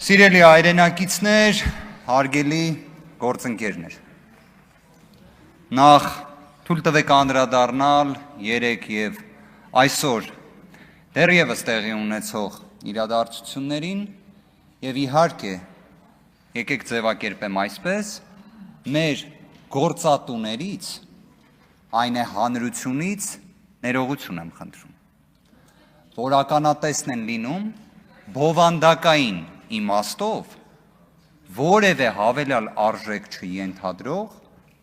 Սիրելի հայրենակիցներ, հարգելի գործընկերներ, նախ թույլ տվեք անդրադառնալ երեկ և այսօր դեռևս տեղի ունեցող իրադարձություններին և իհարկե եկեք ձևակերպեմ այսպես, մեր գործատուներից, այն է հանրությունից ներողություն եմ խնդրում, որ ականատեսն են լինում բովանդակային իմաստով որևէ հավելյալ արժեք չենթադրող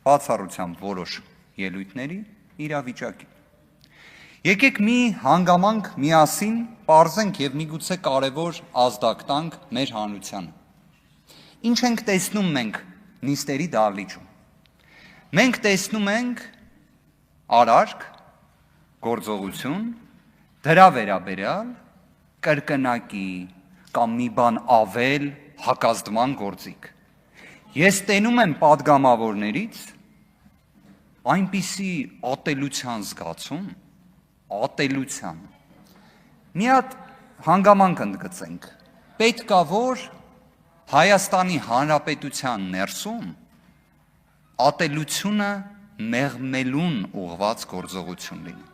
բացառությամբ որոշ ելույթների իրավիճակի։ Եկեք մի հանգամանք միասին պարզենք և միգուցե կարևոր ազդակ տանք մեր հանրությանը։ Ինչ ենք տեսնում մենք նիստերի դահլիճում։ Մենք տեսնում ենք արարք, գործողություն, դրա վերաբերյալ կրկնակի կամ մի բան ավել հակազդման գործիք։ Ես տենում եմ պատգամավորներից այնպիսի ատելության զգացում, ատելության։ Մի հատ հանգամանք ընդգծենք, պետք է որ Հայաստանի Հանրապետության ներսում ատելությունը մեղմելուն ուղղված գործողություն լինի։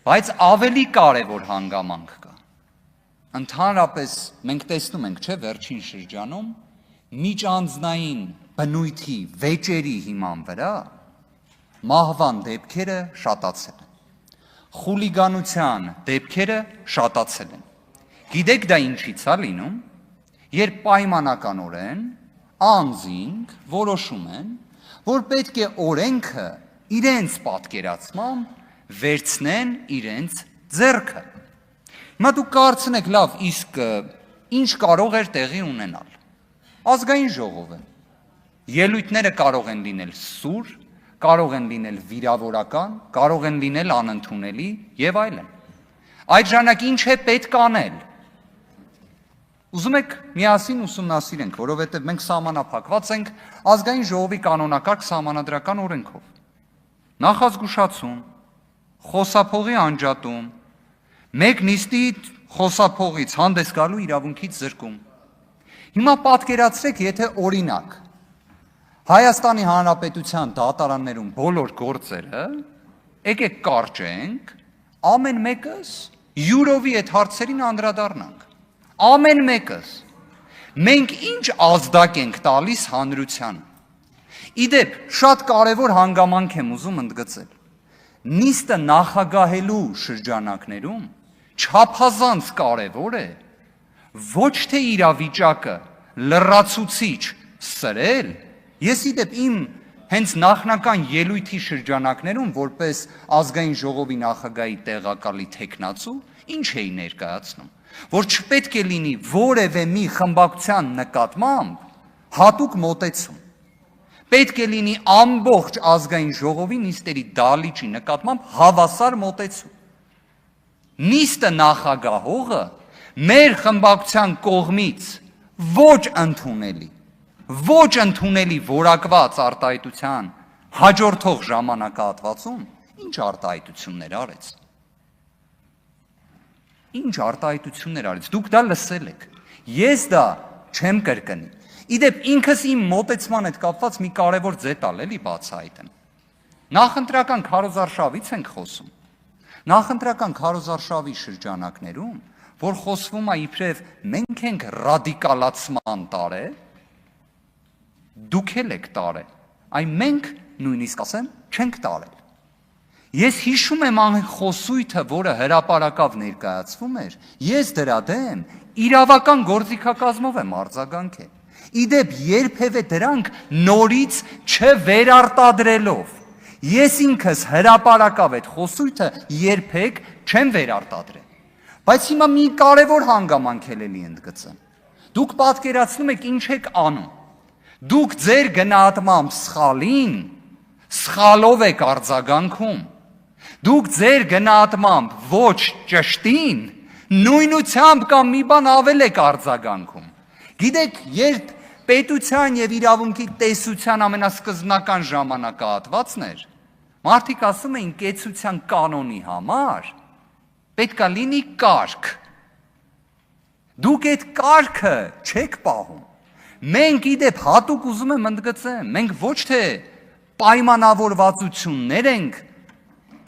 Բայց ավելի կարևոր հանգամանք կա։ Ընդհանրապես մենք տեսնում ենք, չէ, վերջին շրջանում միջանձնային բնույթի վեճերի հիման վրա մահվան դեպքերը շատացել են։ Խուլիգանության դեպքերը շատացել են։ Գիտեք դա ինչից է լինում, երբ պայմանականորեն անձինք որոշում են, որ պետք է օրենքը իրենց պատկերացմամբ վերցնեն իրենց ձեռքը։ Հիմա դուք կարծնեք, լավ, իսկ ինչ կարող էր տեղի ունենալ։ Ազգային ժողովը ելույթները կարող են լինել սուր, կարող են լինել վիրավորական, կարող են լինել անընդունելի եւ այլն։ Այդ ժամանակ ինչ է պետք անել։ Ուզում եք միասին ուսումնասիրենք, որովհետև մենք սահմանափակված ենք ազգային ժողովի կանոնակարգ սահմանադրական օրենքով։ Նախազգուշացում, խոսափողի անջատում, մեկ նիստի խոսափողից հանդես գալու իրավունքից զրկում։ Հիմա պատկերացրեք, եթե օրինակ Հայաստանի Հանրապետության դատարաններում բոլոր գործերը եկեք կարճենք, ամեն մեկս յուրովի այդ հարցերին անդրադառնանք։ Ամեն մեկս մենք ինչ ազդակ ենք տալիս հանրությանը։ Իդեպ շատ կարևոր հանգամանք եմ ուզում ընդգծել։ Նիստը նախագահելու շրջանակներում չափազանց կարևոր է ոչ թե իրավիճակը լրացուցիչ սրել, ես իդեպ իմ հենց նախնական ելույթի շրջանակներում որպես ազգային ժողովի նախագահի տեղակալի թեկնածու ինչ էի ներկայացնում, որ չպետք է լինի որևէ մի խմբակցության նկատմամբ հատուկ մոտեցում։ Պետք է լինի ամբողջ ազգային ժողովի նիստերի դահլիճի նկատմամբ հավասար մոտեցում։ Նիստը նախագահողը մեր խմբակցության կողմից ոչ ընդունելի որակված արտահայտության հաջորդող ժամանակահատվածում ինչ արտահայտություններ արեց։ Ինչ արտահայտություններ արեց, դուք դա լսել եք, ես դա չեմ կրկնի։ Իդեպ ինքս իմ մոտեցման հետ կապված մի կարևոր ձետալ էլի բացահայտեմ։ Նախընտրական քարոզարշավից ենք խոսում։ Նախընտրական քարոզարշավի շրջանակներում, որ խոսվում է իբրև մենք ենք ռադիկալացման տարե, դուք էլ եք տարել, այ մենք նույնիսկ ասեմ չենք տարել։ Ես հիշում եմ այն խոսույթը, որը հրապարակավ ներկայացվում էր, ես դրա դեմ իրավական գործիքակազմով եմ արձագանքել։ Իդեպ երբևէ դրանք նորից չվերարտադրելով, ես ինքս հրապարակավ այդ խոսույթը երբեք չեմ վերարտադրել։ Բայց հիմա մի կարևոր հանգամանք էլի ընդգծեմ։ Դուք պատկերացնում եք ինչ եք անում։ Դուք ձեր գնահատմամբ սխալին սխալով եք արձագանքում։ Դուք ձեր գնահատմամբ ոչ ճշտին նույնությամբ կամ մի բան ավել եք արձագանքում։ Գիտեք, երբ պետության եւ իրավունքի տեսության ամենասկզբնական ժամանակահատվածն էր, մարդիկ ասում էին կեցության կանոնի համար պետք է լինի կարգ։ Դուք այդ կարգը չեք պահում։ Մենք իդեպ հատուկ ուզում եմ ընդգծեմ, մենք ոչ թե պայմանավորվածություններ ենք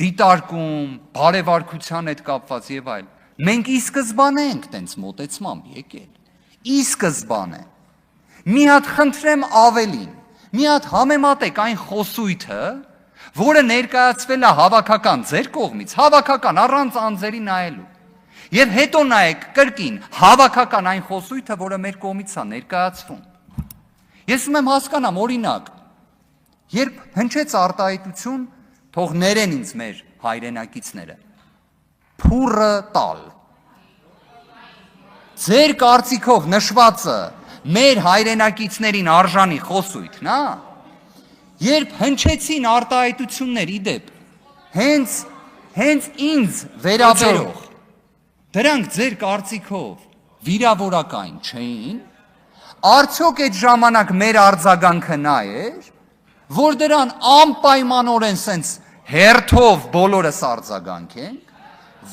դիտարկում, բարևարկության հետ կապված եւ այլ։ Մենք ի սկզբանե ենք տենց մոտեցմամբ եկել։ Ի սկզբանե։ Մի հատ խնդրեմ ավելին, մի հատ համեմատեք այն խոսույթը, որը ներկայացվել է հավաքական ձեր կողմից, հավաքական առանց անձերի նայելու։ Եվ հետո նայեք կրկին հավաքական այն խոսույթը, որը մեր կողմից է ներկայացվում։ Ես ուզում եմ հասկանամ, օրինակ, երբ հնչեց արտահայտություն, թող ներեն ինձ մեր հայրենակիցները, փուռը տալ։ Ձեր կարծիքով նշվածը մեր հայրենակիցներին արժանի խոսույթն է։ Երբ հնչեցին արտահայտություններ իդեպ, հենց ինձ վերաբերող, դրանք ձեր կարծիքով վիրավորական չէին, արդյոք այդ ժամանակ մեր արձագանքը նա էր, որ դրան անպայմանորեն սենց հերթով բոլորս արձագանքենք,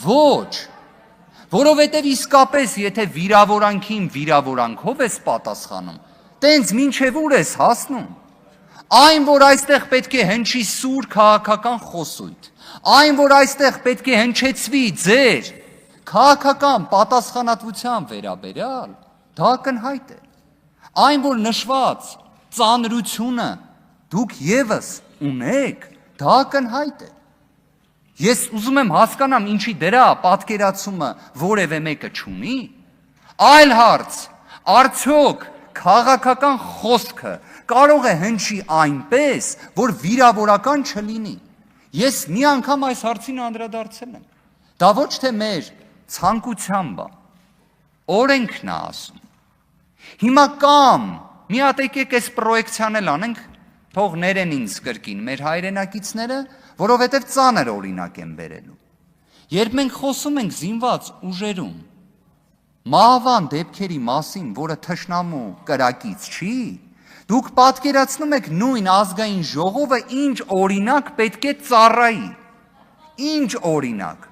ոչ, որովհետև իսկապես եթե վիրավորանքին վիրավորանքով ես պատասխանում, տենց մինչև ուր ես հասնում, այն, որ այստեղ պետք է հնչի սուր քաղաքական խոսույթ, այն, որ այստեղ պետք է հնչեցվի ձեր քաղաքական պատասխանատվության վերաբերյալ, դա ակնհայտ է, այն, որ նշված ծանրությունը դուք եւս ունեք, դա ակնհայտ է։ Ես ուզում եմ հասկանամ ինչի դրա պատկերացումը որևէ մեկը չունի, այլ հարց, արդյոք քաղաքական խոսքը կարող է հնչի այնպես, որ վիրավորական չլինի։ Ես մի անգամ այս հարցին անդրադարձել եմ։ Դա ոչ թե մեր ցանկությամբ է, օրենքն է ասում։ Հիմա կամ մի հատ եկեք այս պրոյեկցիան էլ անենք, թող ներեն ինձ կրկին մեր հայրենակիցները, որովհետև ծանր օրինակ եմ բերելու։ Երբ մենք խոսում ենք զինված ուժերում, մահվան դեպքերի մասին, որը թշնամու կրակից չի, դուք պատկերացնում եք նույն ազգային ժողովը ինչ օրինակ պետք է ծառայի, ինչ օրինակ,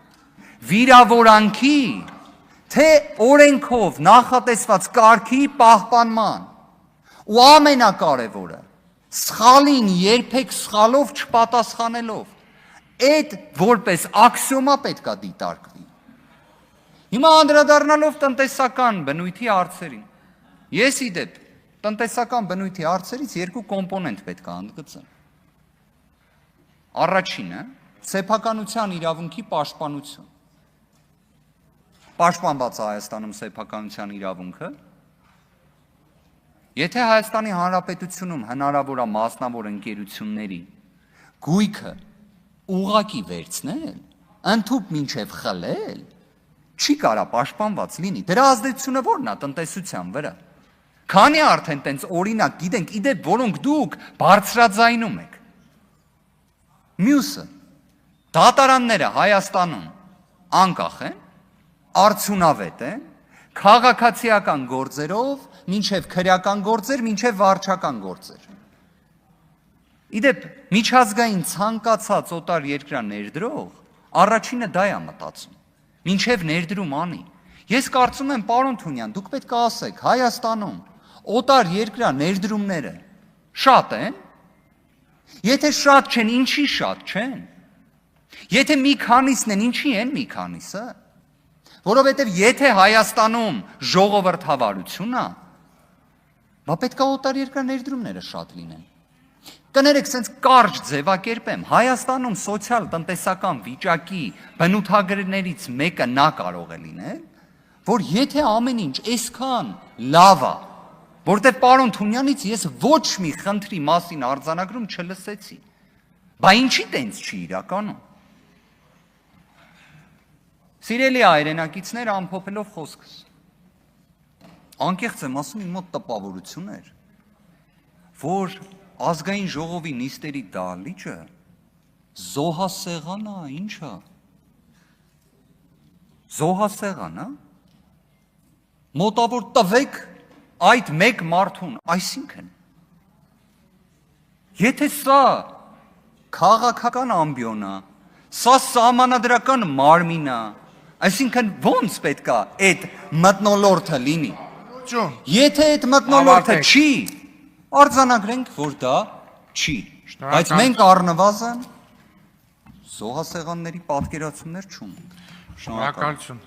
վիրավորանքի, թե օրենքով նախատեսված կարգի պահպանման, ու ամենակարևորը, սխալին երբեք սխալով չպատասխանելով, այդ որպես աքսիոմա պետք է դիտարկվի։ Հիմա անդրադառնալով տնտեսական բնույթի հարցերին, ես իդեպ տնտեսական բնույթի հարցերից երկու կոմպոնենտ պետք է ընդգծեմ։ Առաջինը սեփականության իրավունքի պաշտպանություն։ Պաշտպանված է Հայաստանում սեփականության իրավունքը։ Եթե Հայաստանի Հանրապետությունում հնարավոր է մասնավոր ընկերությունների գույքը ուղղակի վերցնել, ընդհուպ մինչև խլել, չի կարա պաշտպանված լինի։ Դրա ազդեցությունը ո՞րն է տնտեսության վրա։ Քանի արդեն տենց օրինակ գիտենք, իդեպ որոնք դուք բարձրաձայնում եք։ Մյուսը, դատարանները Հայաստանում անկախ են, արդյունավետ են, քաղաքացիական գործերով, մինչև քրեական գործեր, մինչև վարչական գործեր։ Իդեպ միջազգային ցանկացած օտար երկրա ներդրող, առաջինը դա է մտածում, մինչև ներդրում անի։ Ես կարծում եմ, պարոն Թունյան, դուք պետք է ասեք, Հայաստանում օտար երկրա ներդրումները շատ են, եթե շատ չեն, ինչի շատ չեն, եթե մի քանիսն են, ինչի են մի քանիսը, որովհետև եթե Հայաստանում ժողովրդավարություն է, բա պետք է օտար երկրա ներդրումները շատ լինեն։ Կներեք, սենց կարճ ձևակերպեմ, Հայաստանում սոցիալ-տնտեսական վիճակի բնութագրերից մեկը նա կարող է լինել, որ եթե ամեն ինչ այսքան լավ է, որտեղ պարոն Թունյանից ես ոչ մի խնդրի մասին արձանագրում չլսեցի, բա ինչի տենց չի իրականում։ Սիրելի հայրենակիցներ, ամփոփելով խոսքս, անկեղծ եմ ասում, իմ մոտ տպավորություն էր, որ ազգային ժողովի նիստերի դահլիճը զոհասեղան է, ինչ է։ Զոհասեղան, մոտավոր տվեք այդ մեկ մարդուն, այսինքն, եթե սա քաղաքական ամբիոն է, սա սահմանադրական մարմին է, Այսինքն ո՞նց պետք է այդ մթնոլորտը լինի։ Ջուն, Եթե այդ մթնոլորտը Ավարտենք։ չի, արձանագրենք, որ դա չի։ Շնորհակալ Բայց մենք առնվազն զոհասեղանների պատկերացումներ չունենք։ շնորհակալություն։